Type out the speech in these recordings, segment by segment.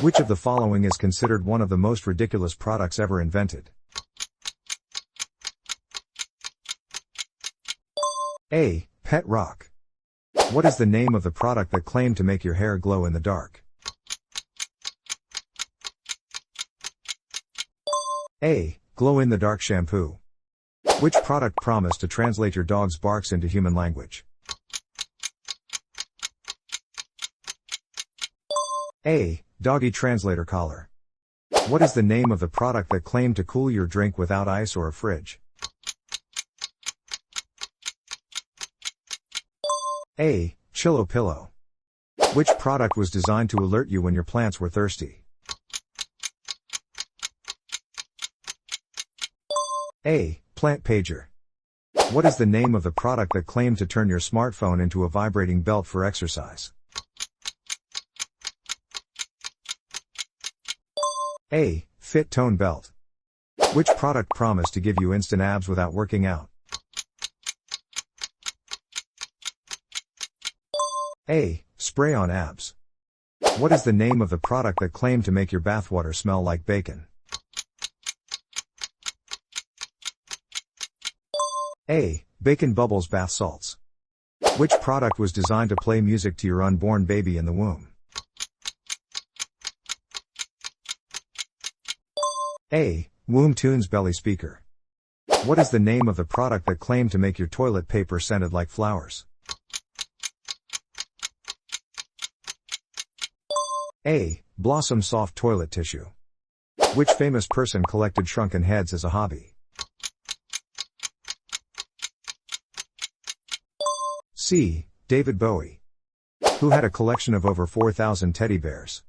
Which of the following is considered one of the most ridiculous products ever invented? A. Pet rock. What is the name of the product that claimed to make your hair glow in the dark? A. Glow-in-the-dark shampoo. Which product promised to translate your dog's barks into human language? A. Doggy translator collar. What is the name of the product that claimed to cool your drink without ice or a fridge? A. Chillo pillow. Which product was designed to alert you when your plants were thirsty? A. Plant pager. What is the name of the product that claimed to turn your smartphone into a vibrating belt for exercise? A. Fit tone belt. Which product promised to give you instant abs without working out? A. Spray on abs. What is the name of the product that claimed to make your bathwater smell like bacon? A. Bacon bubbles bath salts. Which product was designed to play music to your unborn baby in the womb? A. Womb Tunes belly speaker. What is the name of the product that claimed to make your toilet paper scented like flowers? A. Blossom soft toilet tissue. Which famous person collected shrunken heads as a hobby? C. David Bowie. Who had a collection of over 4,000 teddy bears?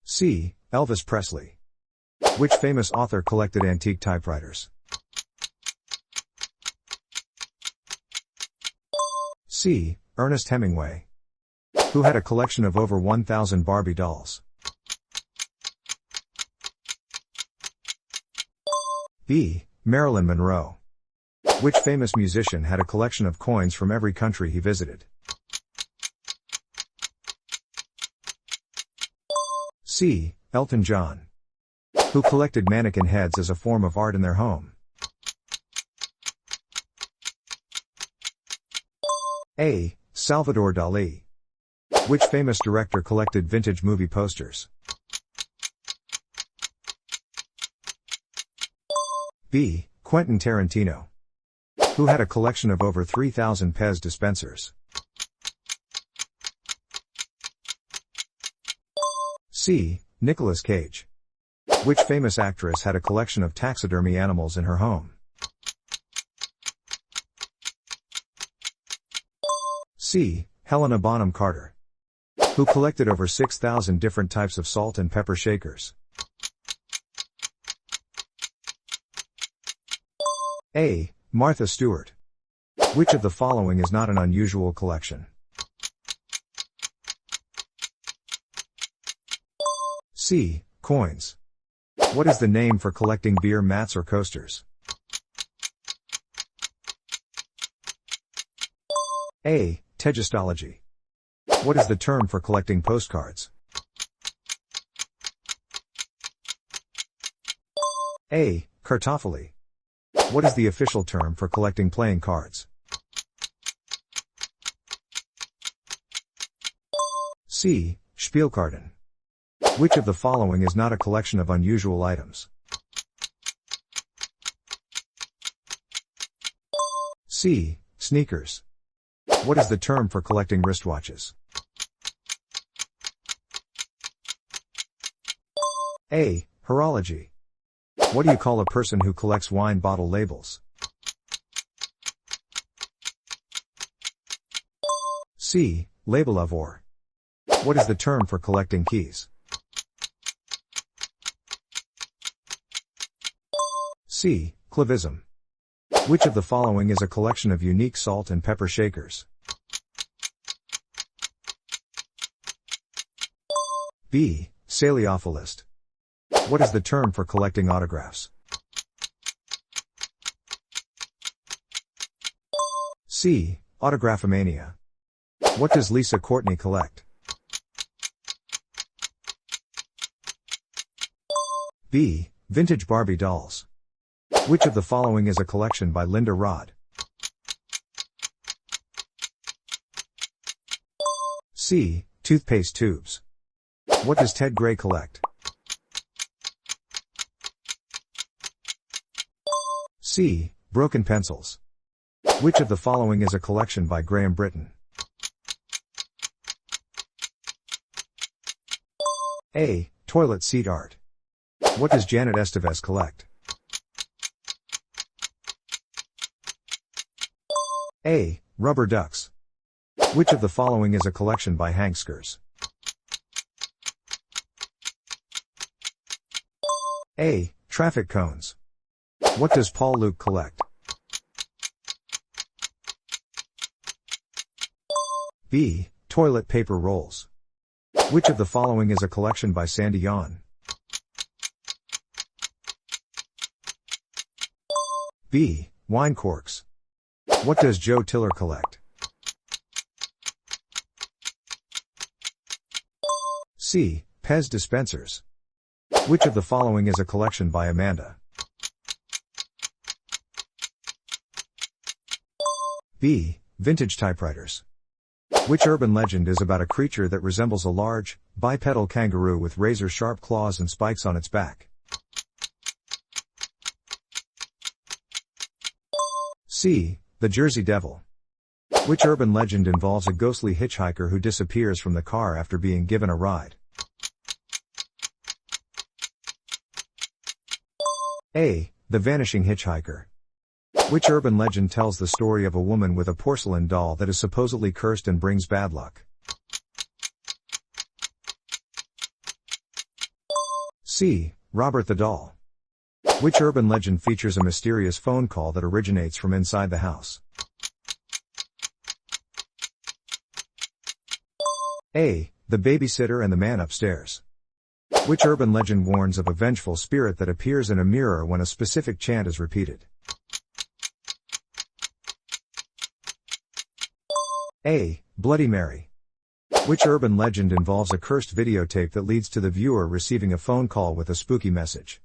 C. Elvis Presley. Which famous author collected antique typewriters? C. Ernest Hemingway. Who had a collection of over 1,000 Barbie dolls? B. Marilyn Monroe. Which famous musician had a collection of coins from every country he visited? C. Elton John. Who collected mannequin heads as a form of art in their home? A. Salvador Dali. Which famous director collected vintage movie posters? B. Quentin Tarantino. Who had a collection of over 3,000 Pez dispensers? C. Nicolas Cage. Which famous actress had a collection of taxidermy animals in her home? C. Helena Bonham Carter. Who collected over 6,000 different types of salt and pepper shakers? A. Martha Stewart. Which of the following is not an unusual collection? C. Coins. What is the name for collecting beer mats or coasters? A. Tegestology. What is the term for collecting postcards? A. Cartophilie. What is the official term for collecting playing cards? C. Spielkarten. Which of the following is not a collection of unusual items? C. Sneakers. What is the term for collecting wristwatches? A. Horology. What do you call a person who collects wine bottle labels? C. Labelovor. What is the term for collecting keys? C. Clavism. Which of the following is a collection of unique salt and pepper shakers? B. Saleophilist. What is the term for collecting autographs? C. Autographomania. What does Lisa Courtney collect? B. Vintage Barbie dolls. Which of the following is a collection by Linda Rod? C. Toothpaste tubes. What does Ted Gray collect? C. Broken pencils. Which of the following is a collection by Graham Britton? A. Toilet seat art. What does Janet Estevez collect? A. Rubber ducks. Which of the following is a collection by Hank Skers? A. Traffic cones. What does Paul Luke collect? B. Toilet paper rolls. Which of the following is a collection by Sandy Yon? B. Wine corks. What does Joe Tiller collect? C. Pez dispensers. Which of the following is a collection by Amanda? B. Vintage typewriters. Which urban legend is about a creature that resembles a large, bipedal kangaroo with razor-sharp claws and spikes on its back? C. The Jersey Devil. Which urban legend involves a ghostly hitchhiker who disappears from the car after being given a ride? A. The Vanishing Hitchhiker. Which urban legend tells the story of a woman with a porcelain doll that is supposedly cursed and brings bad luck? C. Robert the Doll. Which urban legend features a mysterious phone call that originates from inside the house? A. The Babysitter and the Man Upstairs. Which urban legend warns of a vengeful spirit that appears in a mirror when a specific chant is repeated? A. Bloody Mary. Which urban legend involves a cursed videotape that leads to the viewer receiving a phone call with a spooky message?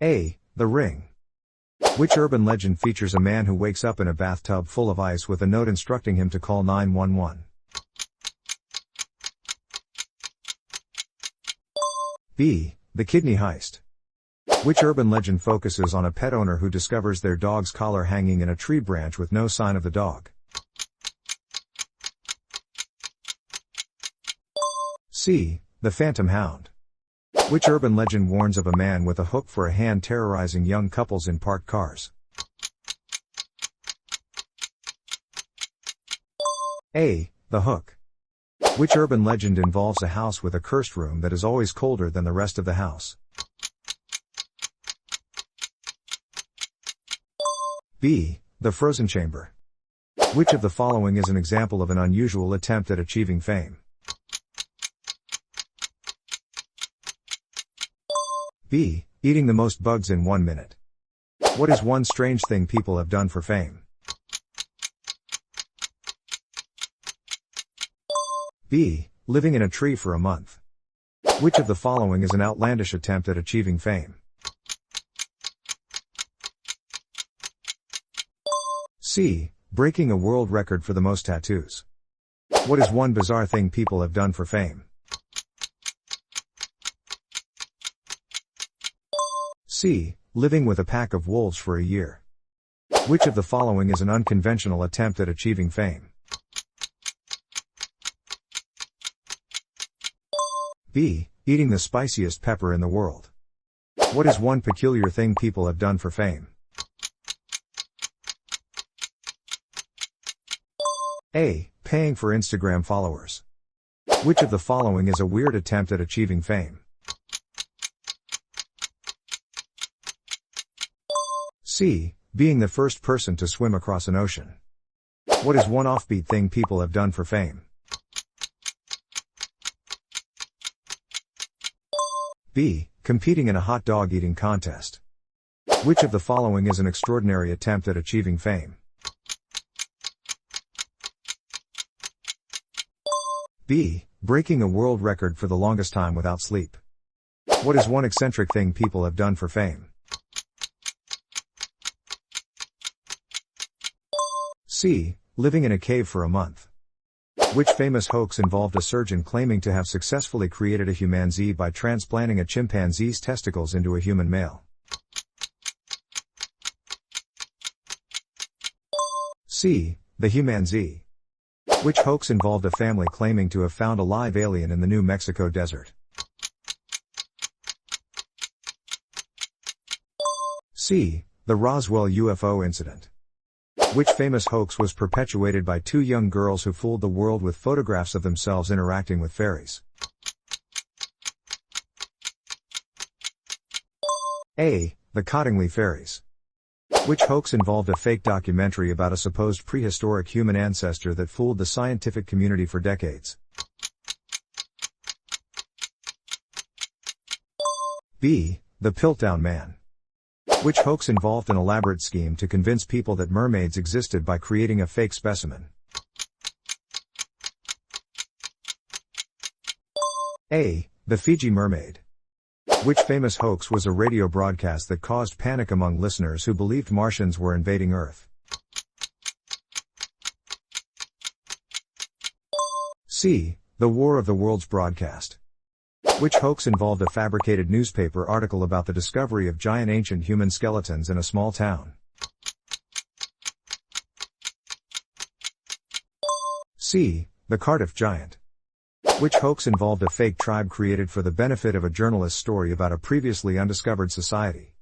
A. The Ring. Which urban legend features a man who wakes up in a bathtub full of ice with a note instructing him to call 911? B. The Kidney Heist. Which urban legend focuses on a pet owner who discovers their dog's collar hanging in a tree branch with no sign of the dog? C. The Phantom Hound. Which urban legend warns of a man with a hook for a hand terrorizing young couples in parked cars? A. The Hook. Which urban legend involves a house with a cursed room that is always colder than the rest of the house? B. The Frozen Chamber. Which of the following is an example of an unusual attempt at achieving fame? B. Eating the most bugs in 1 minute. What is one strange thing people have done for fame? B. Living in a tree for a month. Which of the following is an outlandish attempt at achieving fame? C. Breaking a world record for the most tattoos. What is one bizarre thing people have done for fame? C. Living with a pack of wolves for a year. Which of the following is an unconventional attempt at achieving fame? B. Eating the spiciest pepper in the world. What is one peculiar thing people have done for fame? A. Paying for Instagram followers. Which of the following is a weird attempt at achieving fame? C. Being the first person to swim across an ocean. What is one offbeat thing people have done for fame? B. Competing in a hot dog eating contest. Which of the following is an extraordinary attempt at achieving fame? B. Breaking a world record for the longest time without sleep. What is one eccentric thing people have done for fame? C. Living in a cave for a month. Which famous hoax involved a surgeon claiming to have successfully created a humanzee by transplanting a chimpanzee's testicles into a human male? C. The humanzee. Which hoax involved a family claiming to have found a live alien in the New Mexico desert? C. The Roswell UFO incident. Which famous hoax was perpetuated by two young girls who fooled the world with photographs of themselves interacting with fairies? A. The Cottingley fairies. Which hoax involved a fake documentary about a supposed prehistoric human ancestor that fooled the scientific community for decades? B. The Piltdown Man. Which hoax involved an elaborate scheme to convince people that mermaids existed by creating a fake specimen? A. The Fiji mermaid. Which famous hoax was a radio broadcast that caused panic among listeners who believed Martians were invading Earth? C. The War of the Worlds broadcast. Which hoax involved a fabricated newspaper article about the discovery of giant ancient human skeletons in a small town? C. The Cardiff Giant. Which hoax involved a fake tribe created for the benefit of a journalist's story about a previously undiscovered society?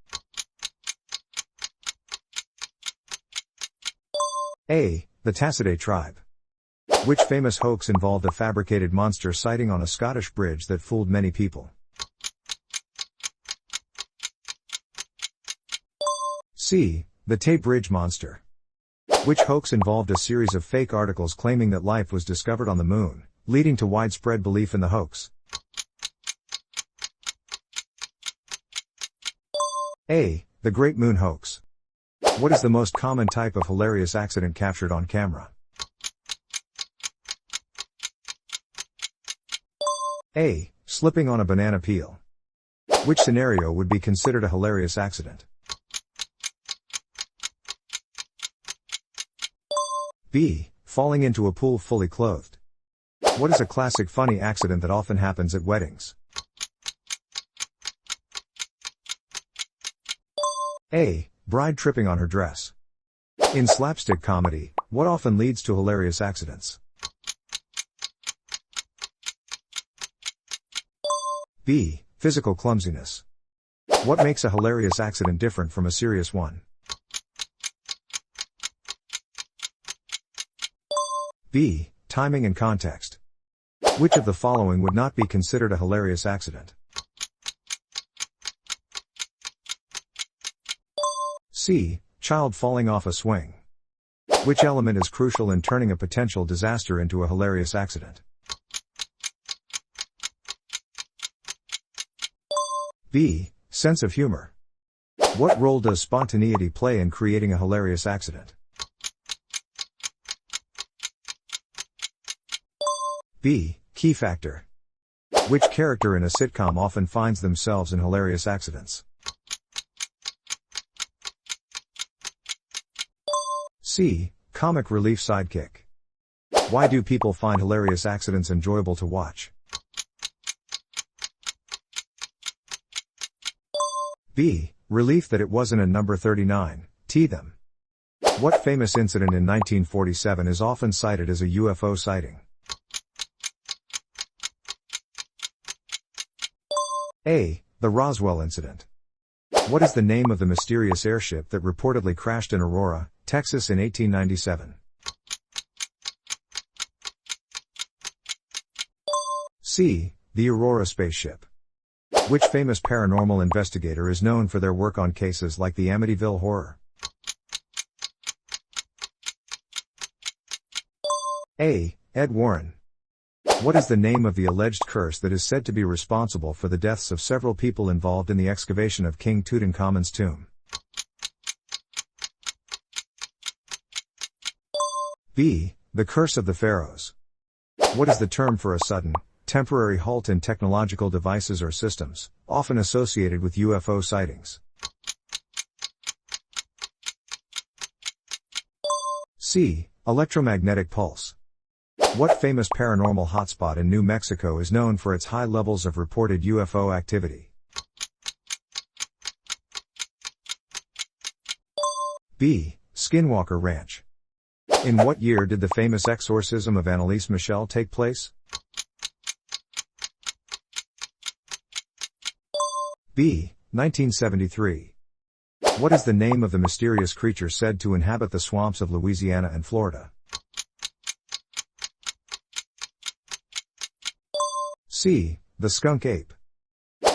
A. The Tassidae tribe. Which famous hoax involved a fabricated monster sighting on a Scottish bridge that fooled many people? C. The Tay Bridge monster. Which hoax involved a series of fake articles claiming that life was discovered on the moon, leading to widespread belief in the hoax? A. The Great Moon hoax. What is the most common type of hilarious accident captured on camera? A. Slipping on a banana peel. Which scenario would be considered a hilarious accident? B. Falling into a pool fully clothed. What is a classic funny accident that often happens at weddings? A. Bride tripping on her dress. In slapstick comedy, what often leads to hilarious accidents? B. Physical clumsiness. What makes a hilarious accident different from a serious one? B. Timing and context. Which of the following would not be considered a hilarious accident? C. Child falling off a swing. Which element is crucial in turning a potential disaster into a hilarious accident? B. Sense of humor. What role does spontaneity play in creating a hilarious accident? B. Key factor. Which character in a sitcom often finds themselves in hilarious accidents? C. Comic relief sidekick. Why do people find hilarious accidents enjoyable to watch? B. Relief that it wasn't a number 39, them. What famous incident in 1947 is often cited as a UFO sighting? A. The Roswell incident. What is the name of the mysterious airship that reportedly crashed in Aurora, Texas in 1897? C. The Aurora spaceship. Which famous paranormal investigator is known for their work on cases like the Amityville Horror? A. Ed Warren. What is the name of the alleged curse that is said to be responsible for the deaths of several people involved in the excavation of King Tutankhamun's tomb? B. The Curse of the Pharaohs. What is the term for a sudden, temporary halt in technological devices or systems, often associated with UFO sightings? C. Electromagnetic pulse. What famous paranormal hotspot in New Mexico is known for its high levels of reported UFO activity? B. Skinwalker Ranch. In what year did the famous exorcism of Annalise Michel take place? B. 1973. What is the name of the mysterious creature said to inhabit the swamps of Louisiana and Florida? C. The skunk ape.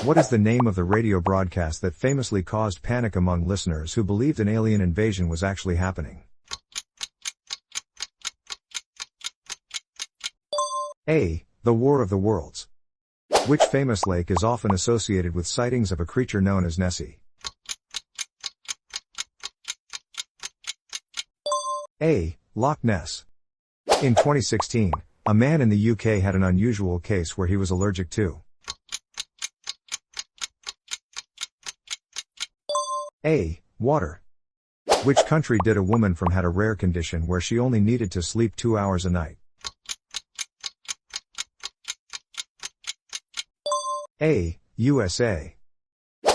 What is the name of the radio broadcast that famously caused panic among listeners who believed an alien invasion was actually happening? A. The War of the Worlds. Which famous lake is often associated with sightings of a creature known as Nessie? A. Loch Ness. In 2016, a man in the UK had an unusual case where he was allergic to A. Water. Which country did a woman from had a rare condition where she only needed to sleep 2 hours a night? A. USA.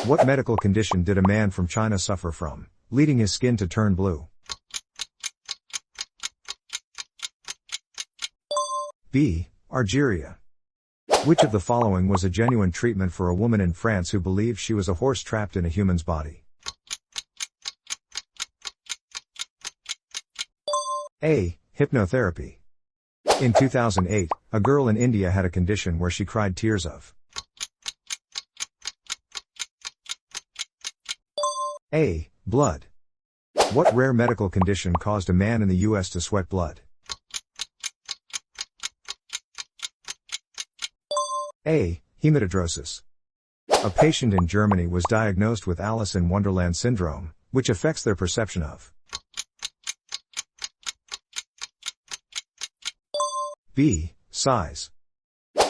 What medical condition did a man from China suffer from, leading his skin to turn blue? B. Algeria. Which of the following was a genuine treatment for a woman in France who believed she was a horse trapped in a human's body? A. Hypnotherapy. In 2008, a girl in India had a condition where she cried tears of A. Blood. What rare medical condition caused a man in the US to sweat blood? A. Hematidrosis. A patient in Germany was diagnosed with Alice in Wonderland syndrome, which affects their perception of B. Size.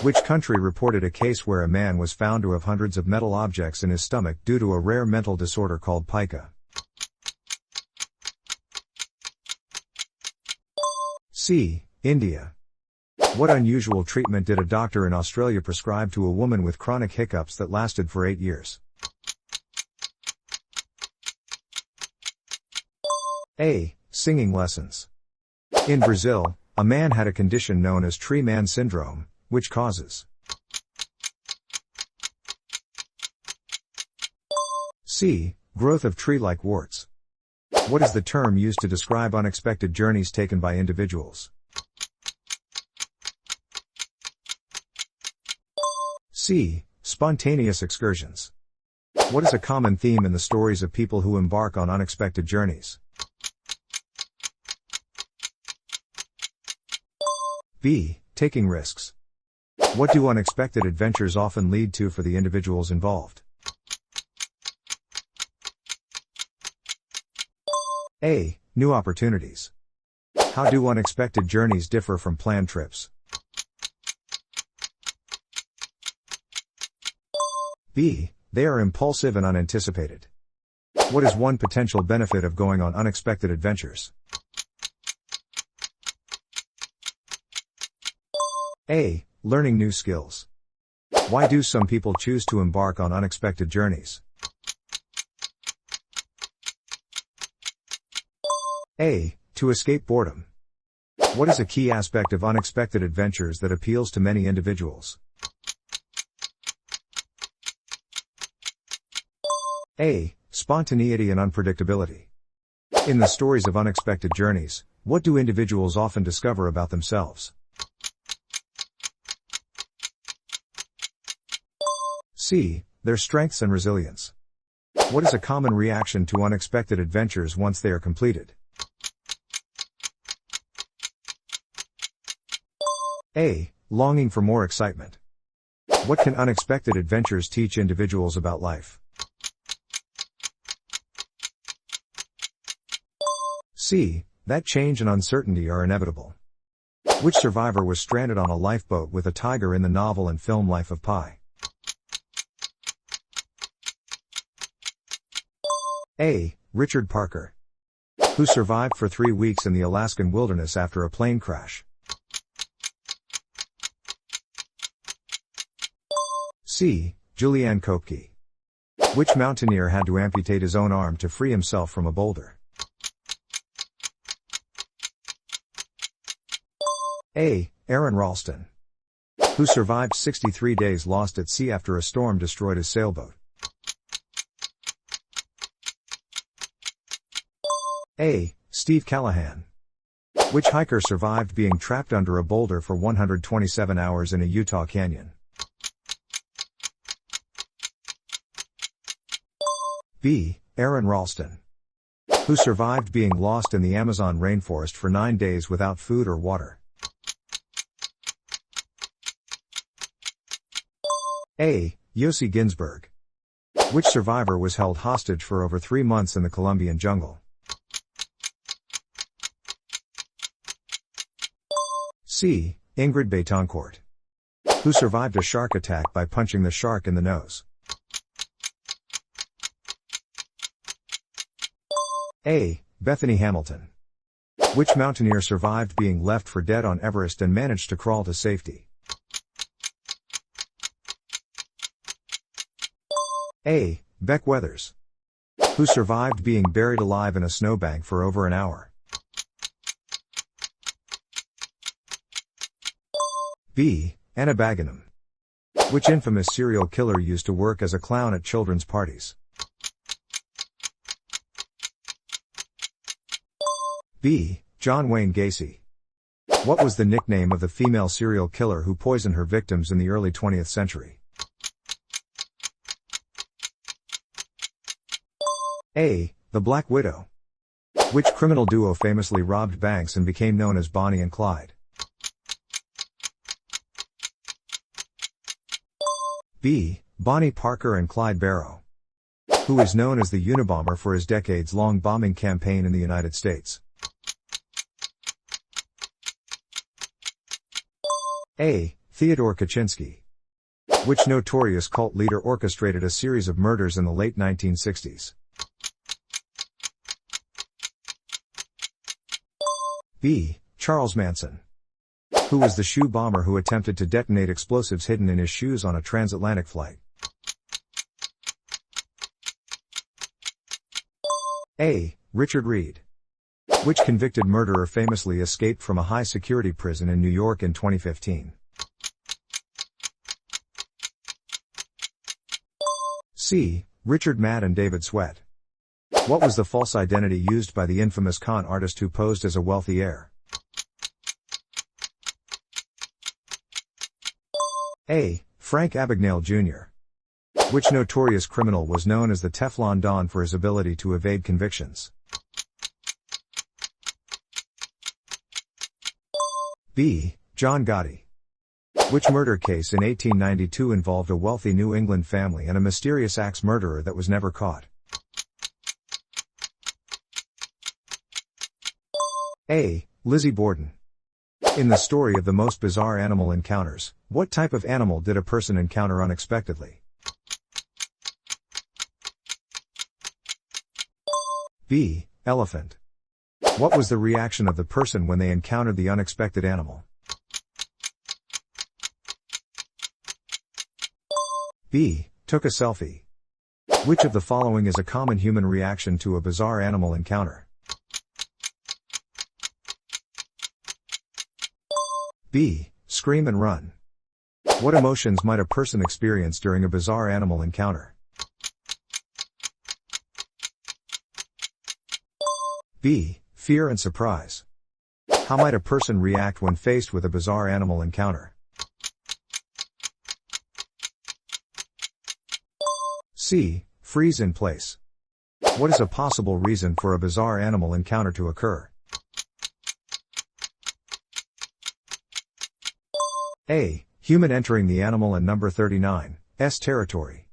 Which country reported a case where a man was found to have hundreds of metal objects in his stomach due to a rare mental disorder called pica? C. India. What unusual treatment did a doctor in Australia prescribe to a woman with chronic hiccups that lasted for 8 years? A. Singing lessons. In Brazil, a man had a condition known as tree man syndrome, which causes C. Growth of tree-like warts. What is the term used to describe unexpected journeys taken by individuals? C. Spontaneous excursions. What is a common theme in the stories of people who embark on unexpected journeys? B. Taking risks. What do unexpected adventures often lead to for the individuals involved? A. New opportunities. How do unexpected journeys differ from planned trips? B. They are impulsive and unanticipated. What is one potential benefit of going on unexpected adventures? A. Learning new skills. Why do some people choose to embark on unexpected journeys? A. To escape boredom. What is a key aspect of unexpected adventures that appeals to many individuals? A. Spontaneity and unpredictability. In the stories of unexpected journeys, what do individuals often discover about themselves? C. Their strengths and resilience. What is a common reaction to unexpected adventures once they are completed? A. Longing for more excitement. What can unexpected adventures teach individuals about life? C. That change and uncertainty are inevitable. Which survivor was stranded on a lifeboat with a tiger in the novel and film Life of Pi? A. Richard Parker. Who survived for 3 weeks in the Alaskan wilderness after a plane crash? C. Julian Kopke. Which mountaineer had to amputate his own arm to free himself from a boulder? A. Aaron Ralston. Who survived 63 days lost at sea after a storm destroyed his sailboat? A. Steve Callahan. Which hiker survived being trapped under a boulder for 127 hours in a Utah canyon? B. Aaron Ralston. Who survived being lost in the Amazon rainforest for 9 days without food or water? A. Yossi Ginsburg. Which survivor was held hostage for over 3 months in the Colombian jungle? C. Ingrid Betancourt. Who survived a shark attack by punching the shark in the nose? A. Bethany Hamilton. Which mountaineer survived being left for dead on Everest and managed to crawl to safety? A. Beck Weathers. Who survived being buried alive in a snowbank for over an hour? B. Anna Baginum. Which infamous serial killer used to work as a clown at children's parties? B. John Wayne Gacy. What was the nickname of the female serial killer who poisoned her victims in the early 20th century? A. The Black Widow. Which criminal duo famously robbed banks and became known as Bonnie and Clyde? B. Bonnie Parker and Clyde Barrow. Who is known as the Unabomber for his decades-long bombing campaign in the United States? A. Theodore Kaczynski. Which notorious cult leader orchestrated a series of murders in the late 1960s? B. Charles Manson. Who was the shoe bomber who attempted to detonate explosives hidden in his shoes on a transatlantic flight? A. Richard Reed. Which convicted murderer famously escaped from a high-security prison in New York in 2015? C. Richard Matt and David Sweat. What was the false identity used by the infamous con artist who posed as a wealthy heir? A. Frank Abagnale Jr. Which notorious criminal was known as the Teflon Don for his ability to evade convictions? B. John Gotti. Which murder case in 1892 involved a wealthy New England family and a mysterious axe murderer that was never caught? A. Lizzie Borden. In the story of the most bizarre animal encounters, what type of animal did a person encounter unexpectedly? B. Elephant. What was the reaction of the person when they encountered the unexpected animal? B. Took a selfie. Which of the following is a common human reaction to a bizarre animal encounter? B. Scream and run. What emotions might a person experience during a bizarre animal encounter? B. Fear and surprise. How might a person react when faced with a bizarre animal encounter? C. Freeze in place. What is a possible reason for a bizarre animal encounter to occur? A. Human entering the animal and number 39's territory.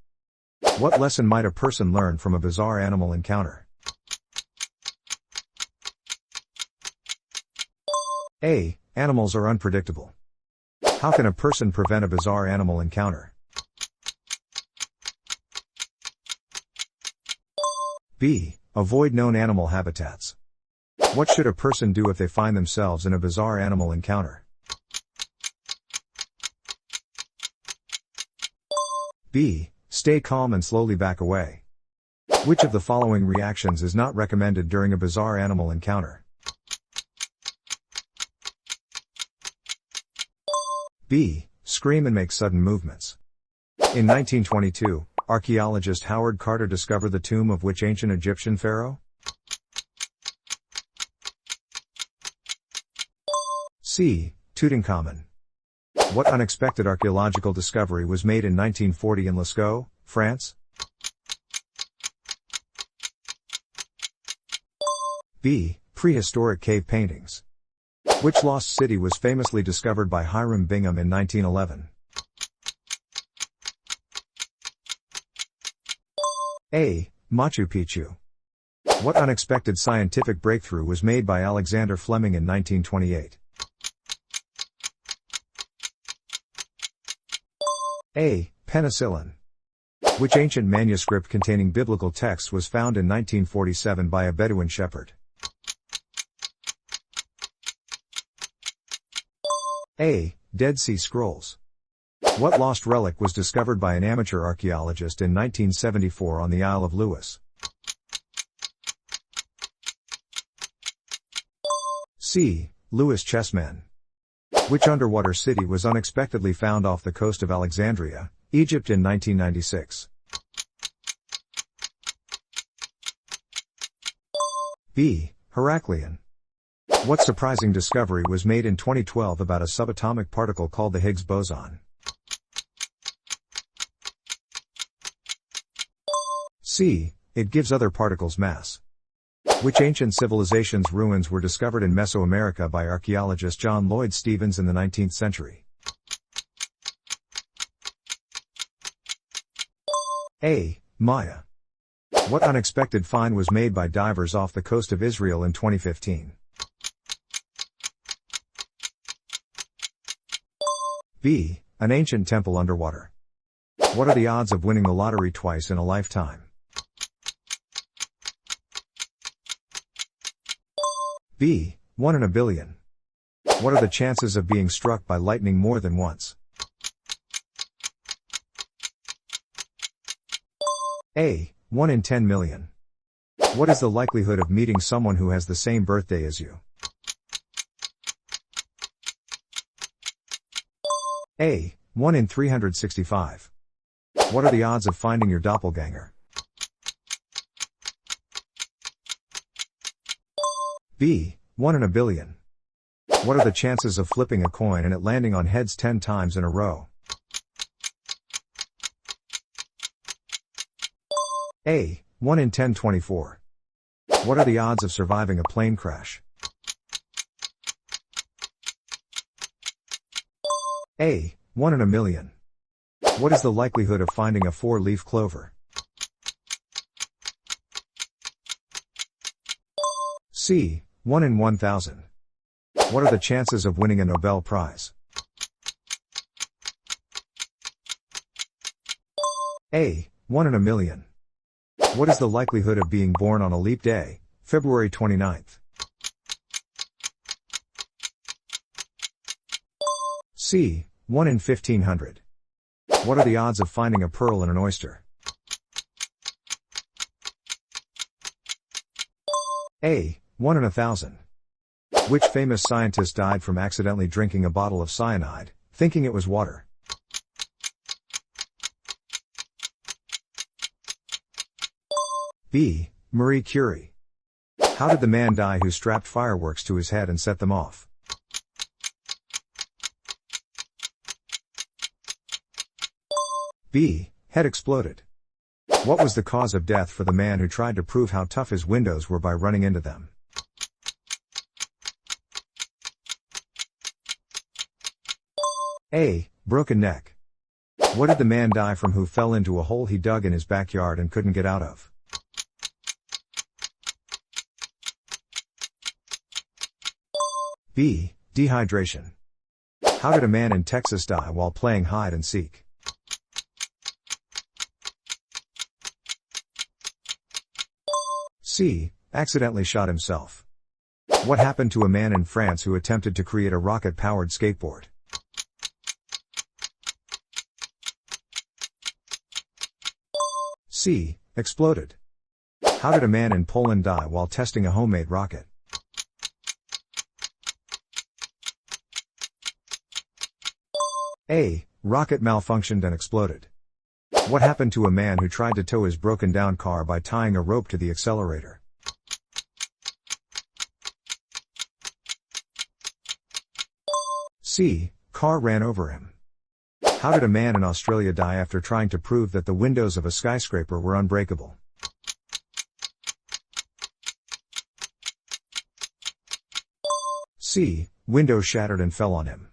What lesson might a person learn from a bizarre animal encounter? A. Animals are unpredictable. How can a person prevent a bizarre animal encounter? B. Avoid known animal habitats. What should a person do if they find themselves in a bizarre animal encounter? B. Stay calm and slowly back away. Which of the following reactions is not recommended during a bizarre animal encounter? B. Scream and make sudden movements. In 1922, archaeologist Howard Carter discovered the tomb of which ancient Egyptian pharaoh? C. Tutankhamun. What unexpected archaeological discovery was made in 1940 in Lascaux, France? B. Prehistoric cave paintings. Which lost city was famously discovered by Hiram Bingham in 1911? A. Machu Picchu. What unexpected scientific breakthrough was made by Alexander Fleming in 1928? A. Penicillin. Which ancient manuscript containing biblical texts was found in 1947 by a Bedouin shepherd? A. Dead Sea Scrolls. What lost relic was discovered by an amateur archaeologist in 1974 on the Isle of Lewis? C. Lewis chessmen. Which underwater city was unexpectedly found off the coast of Alexandria, Egypt in 1996? B. Heraklion. What surprising discovery was made in 2012 about a subatomic particle called the Higgs boson? C. It gives other particles mass. Which ancient civilization's ruins were discovered in Mesoamerica by archaeologist John Lloyd Stephens in the 19th century? A. Maya. What unexpected find was made by divers off the coast of Israel in 2015? B. An ancient temple underwater. What are the odds of winning the lottery twice in a lifetime? B. 1 in a billion. What are the chances of being struck by lightning more than once? A. 1 in 10 million. What is the likelihood of meeting someone who has the same birthday as you? A. 1 in 365. What are the odds of finding your doppelganger? B. 1 in a billion. What are the chances of flipping a coin and it landing on heads 10 times in a row? A. 1 in 1024. What are the odds of surviving a plane crash? A. 1 in a million. What is the likelihood of finding a 4-leaf clover? C. 1 in 1,000. What are the chances of winning a Nobel Prize? A. 1 in a million. What is the likelihood of being born on a leap day, February 29th? C. 1 in 1,500. What are the odds of finding a pearl in an oyster? A. 1 in 1,000. Which famous scientist died from accidentally drinking a bottle of cyanide, thinking it was water? B. Marie Curie. How did the man die who strapped fireworks to his head and set them off? B. Head exploded. What was the cause of death for the man who tried to prove how tough his windows were by running into them? A. Broken neck. What did the man die from who fell into a hole he dug in his backyard and couldn't get out of? B. Dehydration. How did a man in Texas die while playing hide and seek? C. Accidentally shot himself. What happened to a man in France who attempted to create a rocket-powered skateboard? C. Exploded. How did a man in Poland die while testing a homemade rocket? A. Rocket malfunctioned and exploded. What happened to a man who tried to tow his broken-down car by tying a rope to the accelerator? C. Car ran over him. How did a man in Australia die after trying to prove that the windows of a skyscraper were unbreakable? C. Windows shattered and fell on him.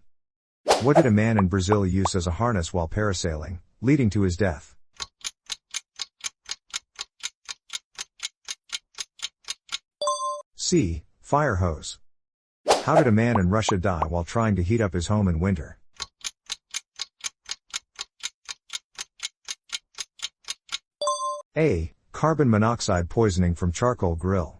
What did a man in Brazil use as a harness while parasailing, leading to his death? C. Fire hose. How did a man in Russia die while trying to heat up his home in winter? A. Carbon monoxide poisoning from charcoal grill.